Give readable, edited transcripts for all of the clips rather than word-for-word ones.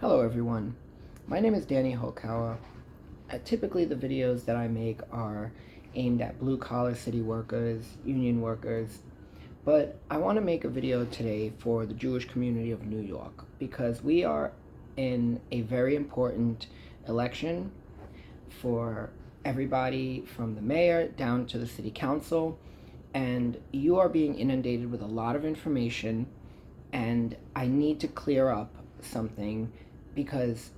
Hello everyone, my name is Danny Hokawa. Typically the videos that I make are aimed at blue-collar city workers, union workers, but I want to make a video today for the Jewish community of New York because we are in a very important election for everybody from the mayor down to the city council, and you are being inundated with a lot of information, and I need to clear up something because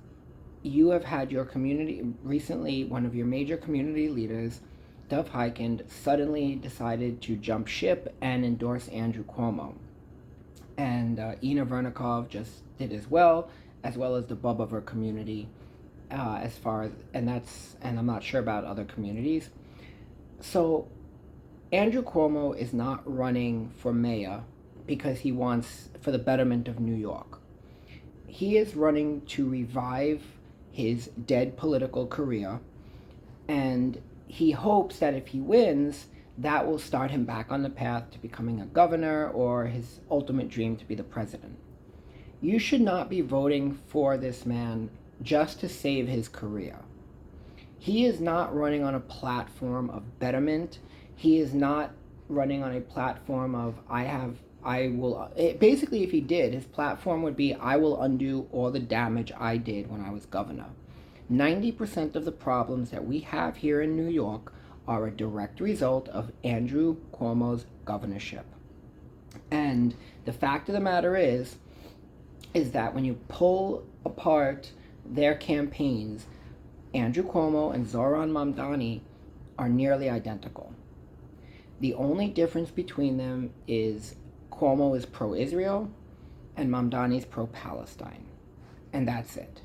you have had your community recently, one of your major community leaders, Dov Hikind, suddenly decided to jump ship and endorse Andrew Cuomo. And Ina Vernikov just did as well as the Bubover community, as far as, and I'm not sure about other communities. So Andrew Cuomo is not running for mayor because he wants for the betterment of New York. He is running to revive his dead political career, and he hopes that if he wins, that will start him back on the path to becoming a governor or his ultimate dream to be the president. You should not be voting for this man just to save his career. He is not running on a platform of betterment. He is not running on a platform of basically, if he did, his platform would be, I will undo all the damage I did when I was governor. 90% of the problems that we have here in New York are a direct result of Andrew Cuomo's governorship. And the fact of the matter is that when you pull apart their campaigns, Andrew Cuomo and Zohran Mamdani are nearly identical. The only difference between them is Cuomo is pro-Israel and Mamdani is pro-Palestine. And that's it.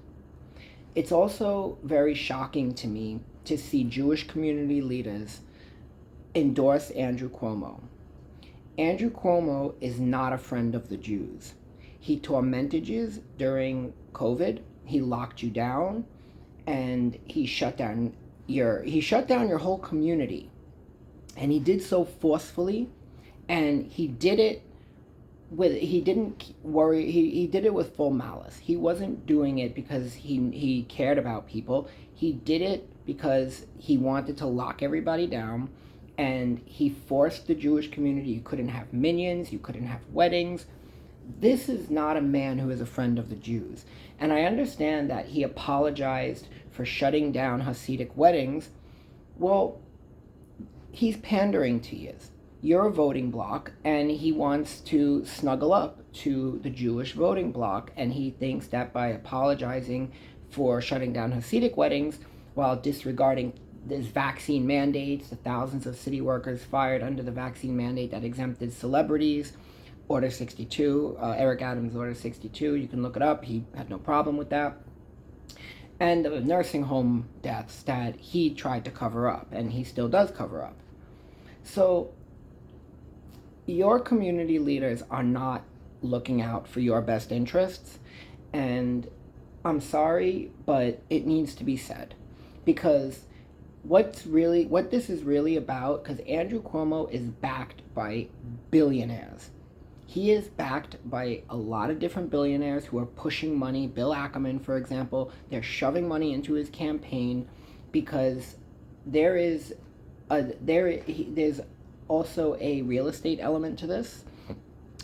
It's also very shocking to me to see Jewish community leaders endorse Andrew Cuomo. Andrew Cuomo is not a friend of the Jews. He tormented Jews during COVID. He locked you down, and he shut down your whole community. And he did so forcefully, and he did it he did it with full malice. He wasn't doing it because he cared about people. He did it because he wanted to lock everybody down, and he forced the Jewish community. You couldn't have minyans, you couldn't have weddings. This is not a man who is a friend of the Jews. And I understand that he apologized for shutting down Hasidic weddings. Well, he's pandering to you. You're a voting bloc, and he wants to snuggle up to the Jewish voting bloc, and he thinks that by apologizing for shutting down Hasidic weddings while disregarding these vaccine mandates, the thousands of city workers fired under the vaccine mandate that exempted celebrities, Order 62, Eric Adams' Order 62, you can look it up, he had no problem with that, and the nursing home deaths that he tried to cover up, and he still does cover up. So your community leaders are not looking out for your best interests, and I'm sorry, but it needs to be said, because what this is really about, because Andrew Cuomo is backed by billionaires. He is backed by a lot of different billionaires who are pushing money. Bill Ackerman, for example, they're shoving money into his campaign because there's also a real estate element to this,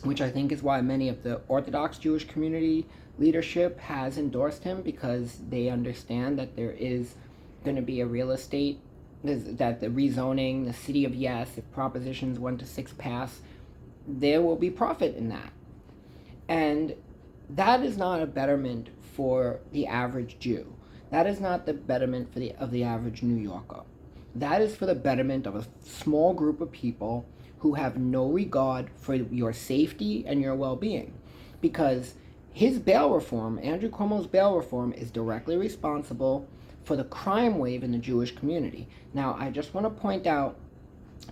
which I think is why many of the Orthodox Jewish community leadership has endorsed him, because they understand that there is going to be a real estate, that the rezoning, the city of yes, if propositions 1 to 6 pass, there will be profit in that. And that is not a betterment for the average Jew. That is not the betterment of the average New Yorker. That is for the betterment of a small group of people who have no regard for your safety and your well-being. Because his bail reform, Andrew Cuomo's bail reform, is directly responsible for the crime wave in the Jewish community. Now, I just want to point out,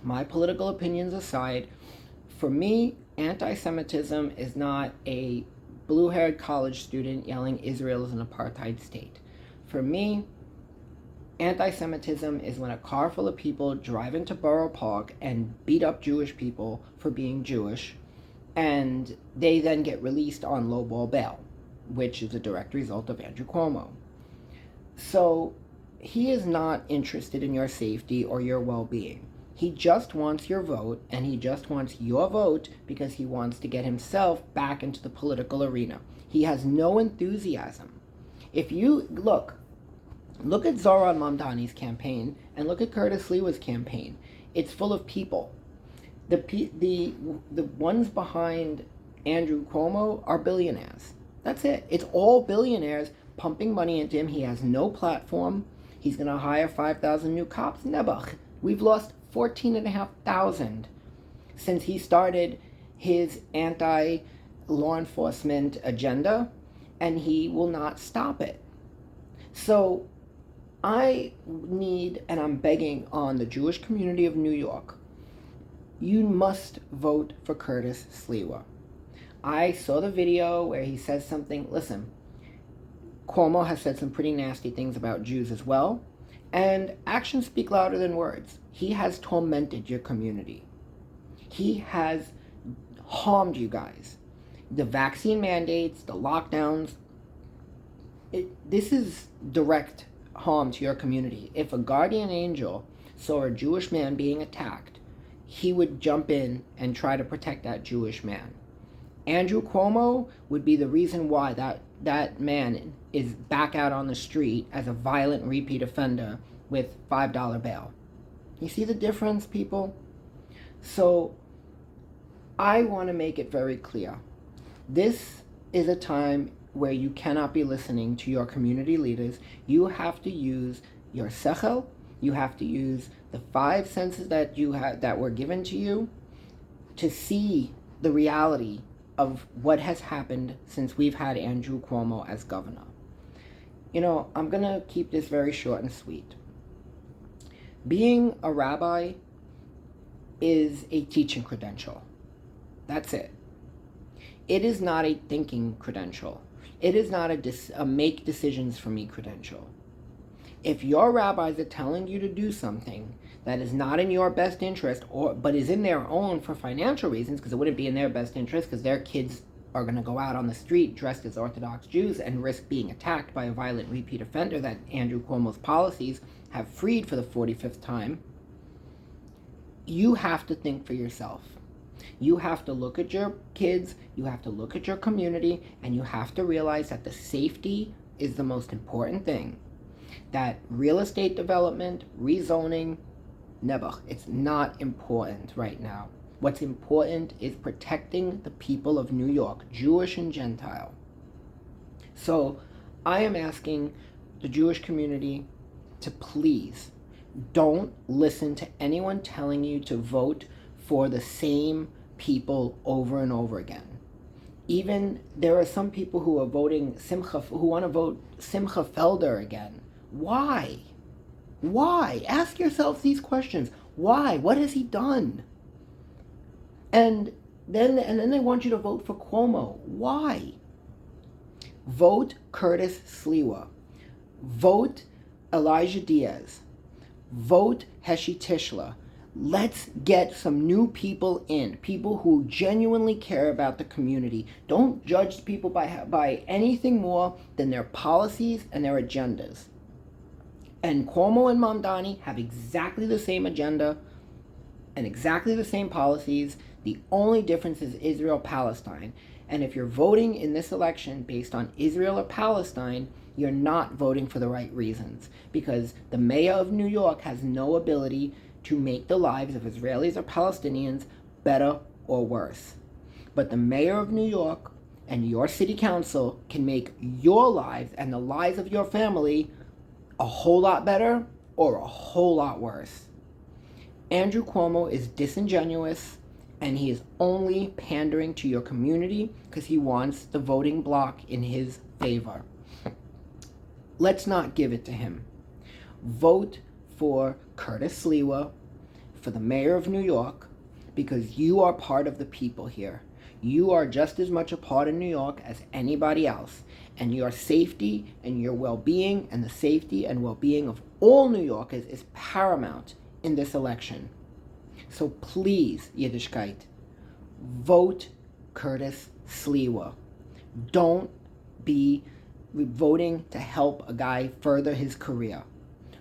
my political opinions aside, for me, anti-Semitism is not a blue-haired college student yelling Israel is an apartheid state. For me, anti-Semitism is when a car full of people drive into Borough Park and beat up Jewish people for being Jewish, and they then get released on lowball bail. which is a direct result of Andrew Cuomo. So he is not interested in your safety or your well-being. He just wants your vote, and he just wants your vote because he wants to get himself back into the political arena. He has no enthusiasm. If you look at Zohran Mamdani's campaign and look at Curtis Sliwa's campaign, it's full of people. The ones behind Andrew Cuomo are billionaires. That's it. It's all billionaires pumping money into him. He has no platform. He's going to hire 5,000 new cops. Nebuch. We've lost 14,500 since he started his anti-law enforcement agenda, and he will not stop it. So I need, and I'm begging on the Jewish community of New York, you must vote for Curtis Sliwa. I saw the video where he says something. Listen, Cuomo has said some pretty nasty things about Jews as well, and actions speak louder than words. He has tormented your community. He has harmed you guys. The vaccine mandates, the lockdowns, this is direct harm to your community. If a guardian angel saw a Jewish man being attacked, he would jump in and try to protect that Jewish man. Andrew Cuomo would be the reason why that man is back out on the street as a violent repeat offender with $5 bail. You see the difference, people? So I want to make it very clear. This is a time where you cannot be listening to your community leaders. You have to use your sechel. You have to use the 5 senses that you have, that were given to you, to see the reality of what has happened since we've had Andrew Cuomo as governor. You know, I'm going to keep this very short and sweet. Being a rabbi is a teaching credential. That's it. It is not a thinking credential. It is not a make decisions for me credential. If your rabbis are telling you to do something that is not in your best interest, but is in their own for financial reasons, because it wouldn't be in their best interest because their kids are going to go out on the street dressed as Orthodox Jews and risk being attacked by a violent repeat offender that Andrew Cuomo's policies have freed for the 45th time, you have to think for yourself. You have to look at your kids, you have to look at your community, and you have to realize that the safety is the most important thing. That real estate development, rezoning, never. It's not important right now. What's important is protecting the people of New York, Jewish and Gentile. So I am asking the Jewish community to please don't listen to anyone telling you to vote for the same people over and over again. Even there are some people who are voting who want to vote Simcha Felder again. Why? Why? Ask yourself these questions. Why? What has he done? And then they want you to vote for Cuomo. Why? Vote Curtis Sliwa. Vote Elijah Diaz. Vote Heshi Tishla. Let's get some new people in, people who genuinely care about the community. Don't judge people by anything more than their policies and their agendas. And Cuomo and Mamdani have exactly the same agenda and exactly the same policies. The only difference is Israel-Palestine. And if you're voting in this election based on Israel or Palestine, you're not voting for the right reasons, because the mayor of New York has no ability to make the lives of Israelis or Palestinians better or worse. But the mayor of New York and your city council can make your lives and the lives of your family a whole lot better or a whole lot worse. Andrew Cuomo is disingenuous, and he is only pandering to your community because he wants the voting bloc in his favor. Let's not give it to him. Vote for Curtis Sliwa for the mayor of New York, because you are part of the people here. You are just as much a part of New York as anybody else, and your safety and your well-being and the safety and well-being of all New Yorkers is paramount in this election. So please, Yiddishkeit, vote Curtis Sliwa. Don't be voting to help a guy further his career.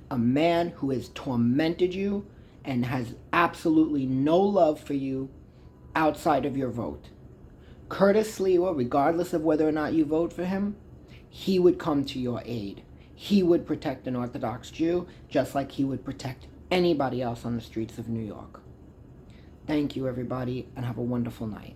A man who has tormented you and has absolutely no love for you outside of your vote. Curtis Sliwa, regardless of whether or not you vote for him, he would come to your aid. He would protect an Orthodox Jew just like he would protect anybody else on the streets of New York. Thank you, everybody, and have a wonderful night.